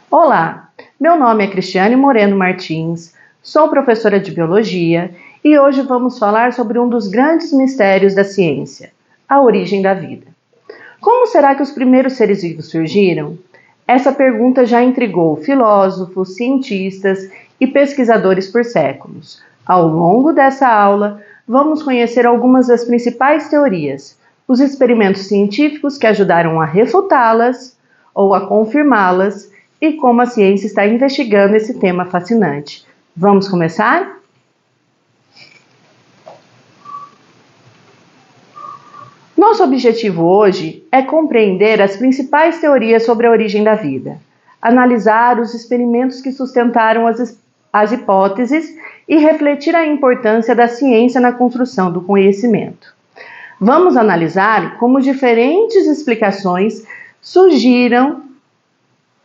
Olá, meu nome é Cristiane Moreno Martins, sou professora de Biologia e hoje vamos falar sobre um dos grandes mistérios da ciência, a origem da vida. Como será que os primeiros seres vivos surgiram? Essa pergunta já intrigou filósofos, cientistas e pesquisadores por séculos. Ao longo dessa aula, vamos conhecer algumas das principais teorias, os experimentos científicos que ajudaram a refutá-las ou a confirmá-las e como a ciência está investigando esse tema fascinante. Vamos começar? Nosso objetivo hoje é compreender as principais teorias sobre a origem da vida, analisar os experimentos que sustentaram as hipóteses e refletir a importância da ciência na construção do conhecimento. Vamos analisar como diferentes explicações surgiram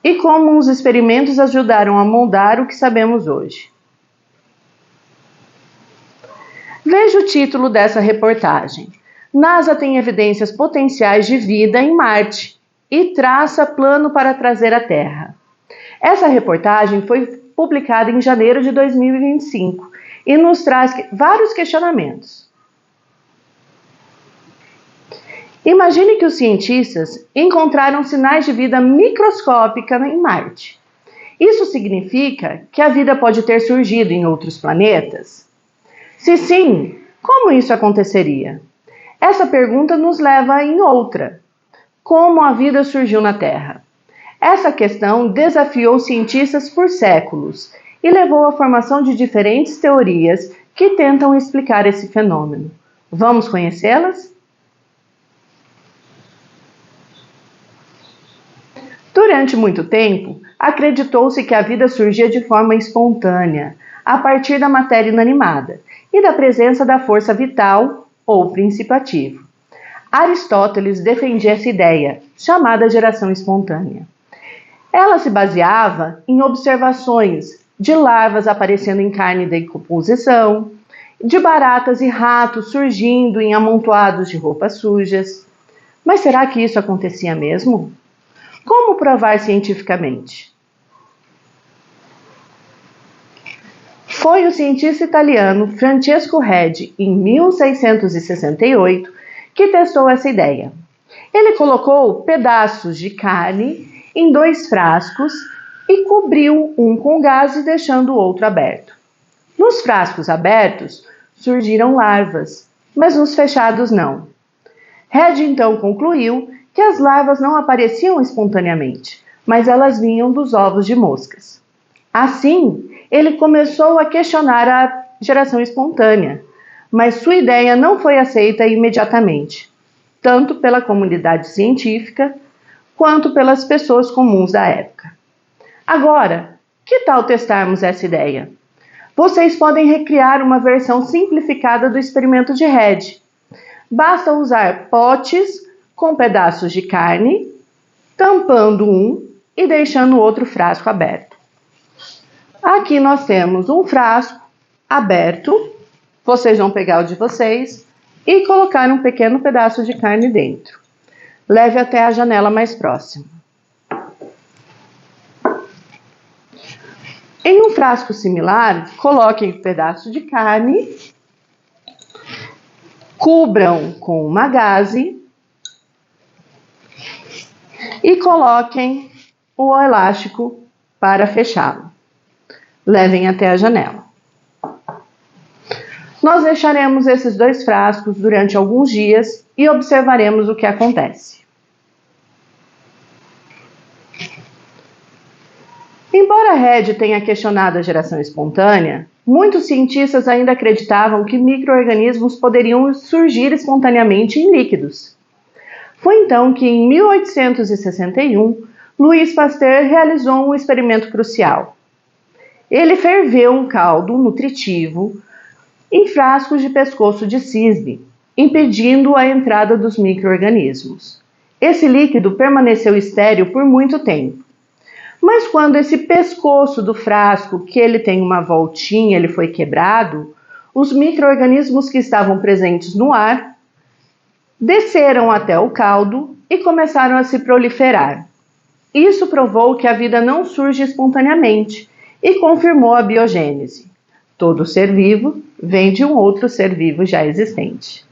e como os experimentos ajudaram a moldar o que sabemos hoje. Veja o título dessa reportagem. NASA tem evidências potenciais de vida em Marte e traça plano para trazer à Terra. Essa reportagem foi publicada em janeiro de 2025 e nos traz vários questionamentos. Imagine que os cientistas encontraram sinais de vida microscópica em Marte. Isso significa que a vida pode ter surgido em outros planetas? Se sim, como isso aconteceria? Essa pergunta nos leva em outra. Como a vida surgiu na Terra? Essa questão desafiou cientistas por séculos e levou à formação de diferentes teorias que tentam explicar esse fenômeno. Vamos conhecê-las? Durante muito tempo, acreditou-se que a vida surgia de forma espontânea, a partir da matéria inanimada e da presença da força vital ou princípio ativo. Aristóteles defendia essa ideia, chamada geração espontânea. Ela se baseava em observações de larvas aparecendo em carne em decomposição, de baratas e ratos surgindo em amontoados de roupas sujas. Mas será que isso acontecia mesmo? Como provar cientificamente? Foi o cientista italiano Francesco Redi, em 1668, que testou essa ideia. Ele colocou pedaços de carne em 2 frascos e cobriu um com gases, deixando o outro aberto. Nos frascos abertos surgiram larvas, mas nos fechados não. Redi então concluiu que as larvas não apareciam espontaneamente, mas elas vinham dos ovos de moscas. Assim, ele começou a questionar a geração espontânea, mas sua ideia não foi aceita imediatamente, tanto pela comunidade científica quanto pelas pessoas comuns da época. Agora, que tal testarmos essa ideia? Vocês podem recriar uma versão simplificada do experimento de Redi. Basta usar potes com pedaços de carne, tampando um e deixando o outro frasco aberto. Aqui nós temos um frasco aberto, vocês vão pegar o de vocês e colocar um pequeno pedaço de carne dentro. Leve até a janela mais próxima. Em um frasco similar, coloquem um pedaço de carne, cubram com uma gaze e coloquem o elástico para fechá-lo. Levem até a janela. Nós deixaremos esses 2 frascos durante alguns dias e observaremos o que acontece. Embora Redi tenha questionado a geração espontânea, muitos cientistas ainda acreditavam que micro-organismos poderiam surgir espontaneamente em líquidos. Foi então que, em 1861, Louis Pasteur realizou um experimento crucial. Ele ferveu um caldo nutritivo em frascos de pescoço de cisne, impedindo a entrada dos micro-organismos. Esse líquido permaneceu estéril por muito tempo. Mas quando esse pescoço do frasco, que ele tem uma voltinha, ele foi quebrado, os micro-organismos que estavam presentes no ar desceram até o caldo e começaram a se proliferar. Isso provou que a vida não surge espontaneamente e confirmou a biogênese. Todo ser vivo vem de um outro ser vivo já existente.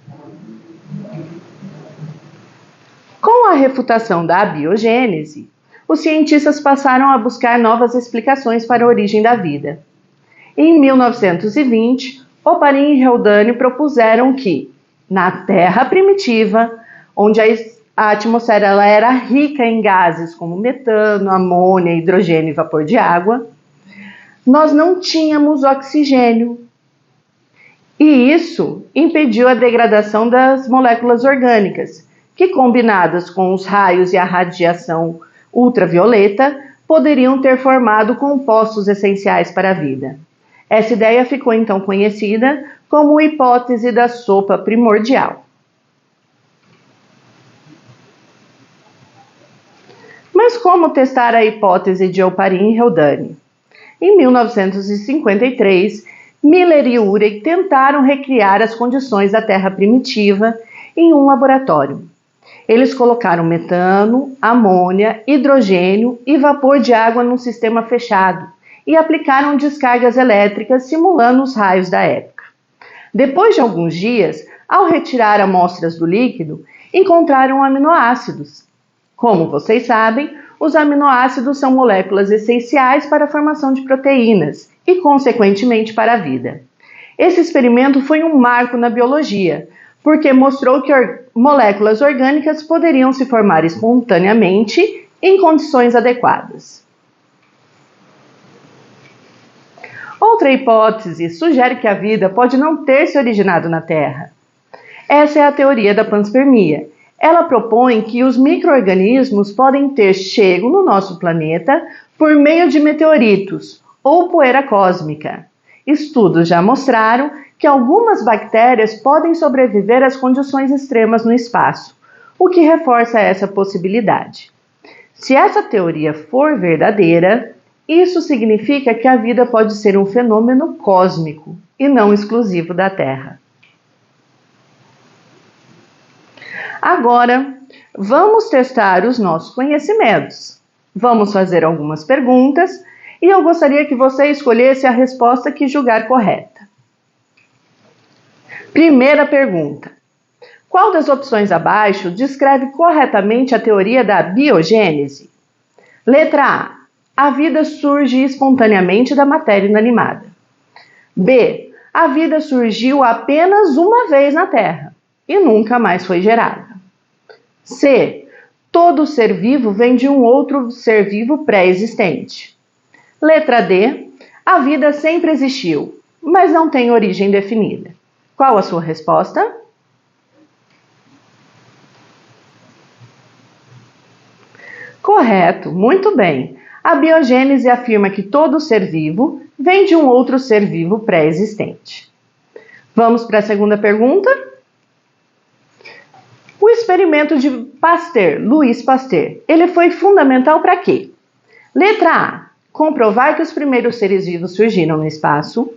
Com a refutação da biogênese, os cientistas passaram a buscar novas explicações para a origem da vida. Em 1920, Oparin e Haldane propuseram que, na Terra primitiva, onde a atmosfera ela era rica em gases como metano, amônia, hidrogênio e vapor de água, nós não tínhamos oxigênio. E isso impediu a degradação das moléculas orgânicas, que combinadas com os raios e a radiação ultravioleta, poderiam ter formado compostos essenciais para a vida. Essa ideia ficou então conhecida como a hipótese da sopa primordial. Mas como testar a hipótese de Oparin e Haldane? Em 1953, Miller e Urey tentaram recriar as condições da Terra primitiva em um laboratório. Eles colocaram metano, amônia, hidrogênio e vapor de água num sistema fechado e aplicaram descargas elétricas simulando os raios da época. Depois de alguns dias, ao retirar amostras do líquido, encontraram aminoácidos. Como vocês sabem, os aminoácidos são moléculas essenciais para a formação de proteínas e, consequentemente, para a vida. Esse experimento foi um marco na biologia, porque mostrou que moléculas orgânicas poderiam se formar espontaneamente em condições adequadas. Outra hipótese sugere que a vida pode não ter se originado na Terra. Essa é a teoria da panspermia. Ela propõe que os micro-organismos podem ter chego no nosso planeta por meio de meteoritos ou poeira cósmica. Estudos já mostraram que algumas bactérias podem sobreviver às condições extremas no espaço, o que reforça essa possibilidade. Se essa teoria for verdadeira, isso significa que a vida pode ser um fenômeno cósmico e não exclusivo da Terra. Agora, vamos testar os nossos conhecimentos. Vamos fazer algumas perguntas e eu gostaria que você escolhesse a resposta que julgar correta. Primeira pergunta: qual das opções abaixo descreve corretamente a teoria da biogênese? Letra A. A vida surge espontaneamente da matéria inanimada. B. A vida surgiu apenas uma vez na Terra e nunca mais foi gerada. C. Todo ser vivo vem de um outro ser vivo pré-existente. Letra D. A vida sempre existiu, mas não tem origem definida. Qual a sua resposta? Correto, muito bem. A biogênese afirma que todo ser vivo vem de um outro ser vivo pré-existente. Vamos para a segunda pergunta? O experimento de Pasteur, Louis Pasteur, ele foi fundamental para quê? Letra A. Comprovar que os primeiros seres vivos surgiram no espaço.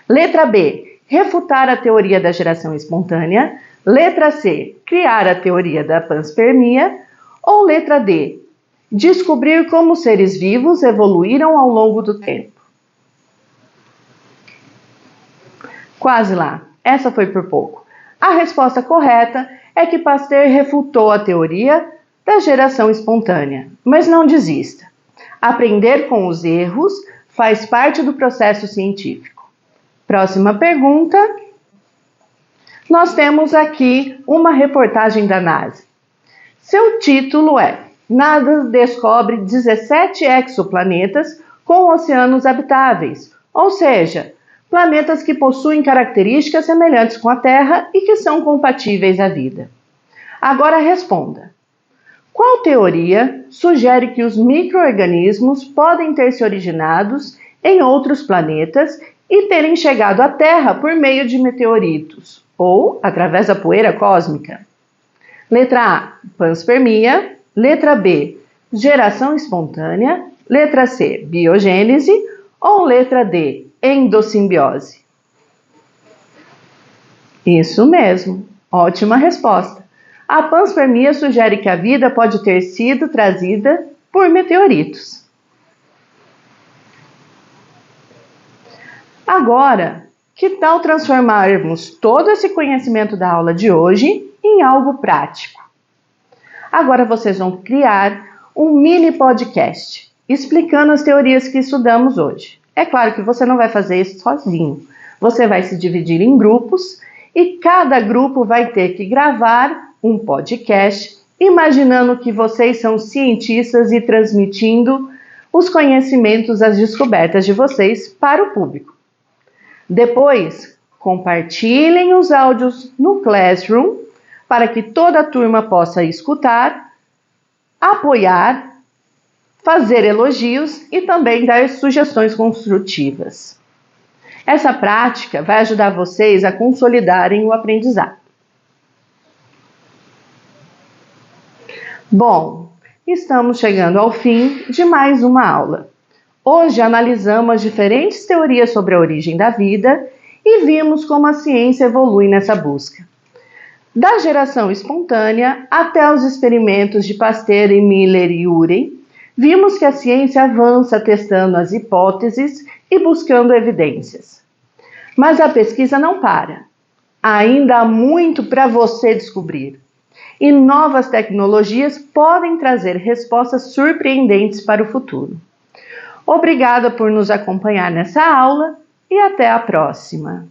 Letra B. Refutar a teoria da geração espontânea. Letra C. Criar a teoria da panspermia. Ou letra D. Descobrir como seres vivos evoluíram ao longo do tempo. Quase lá, essa foi por pouco. A resposta correta é que Pasteur refutou a teoria da geração espontânea. Mas não desista. Aprender com os erros faz parte do processo científico. Próxima pergunta. Nós temos aqui uma reportagem da NASA. Seu título é: NASA descobre 17 exoplanetas com oceanos habitáveis, ou seja, planetas que possuem características semelhantes com a Terra e que são compatíveis à vida. Agora responda. Qual teoria sugere que os micro-organismos podem ter se originados em outros planetas e terem chegado à Terra por meio de meteoritos ou através da poeira cósmica? Letra A, panspermia. Letra B, geração espontânea. Letra C, biogênese. Ou letra D, endossimbiose? Isso mesmo, ótima resposta. A panspermia sugere que a vida pode ter sido trazida por meteoritos. Agora, que tal transformarmos todo esse conhecimento da aula de hoje em algo prático? Agora vocês vão criar um mini podcast explicando as teorias que estudamos hoje. É claro que você não vai fazer isso sozinho. Você vai se dividir em grupos e cada grupo vai ter que gravar um podcast imaginando que vocês são cientistas e transmitindo os conhecimentos, as descobertas de vocês para o público. Depois, compartilhem os áudios no Classroom para que toda a turma possa escutar, apoiar, fazer elogios e também dar sugestões construtivas. Essa prática vai ajudar vocês a consolidarem o aprendizado. Bom, estamos chegando ao fim de mais uma aula. Hoje analisamos as diferentes teorias sobre a origem da vida e vimos como a ciência evolui nessa busca. Da geração espontânea até os experimentos de Pasteur, Miller e Urey, vimos que a ciência avança testando as hipóteses e buscando evidências. Mas a pesquisa não para. Ainda há muito para você descobrir. E novas tecnologias podem trazer respostas surpreendentes para o futuro. Obrigada por nos acompanhar nessa aula e até a próxima!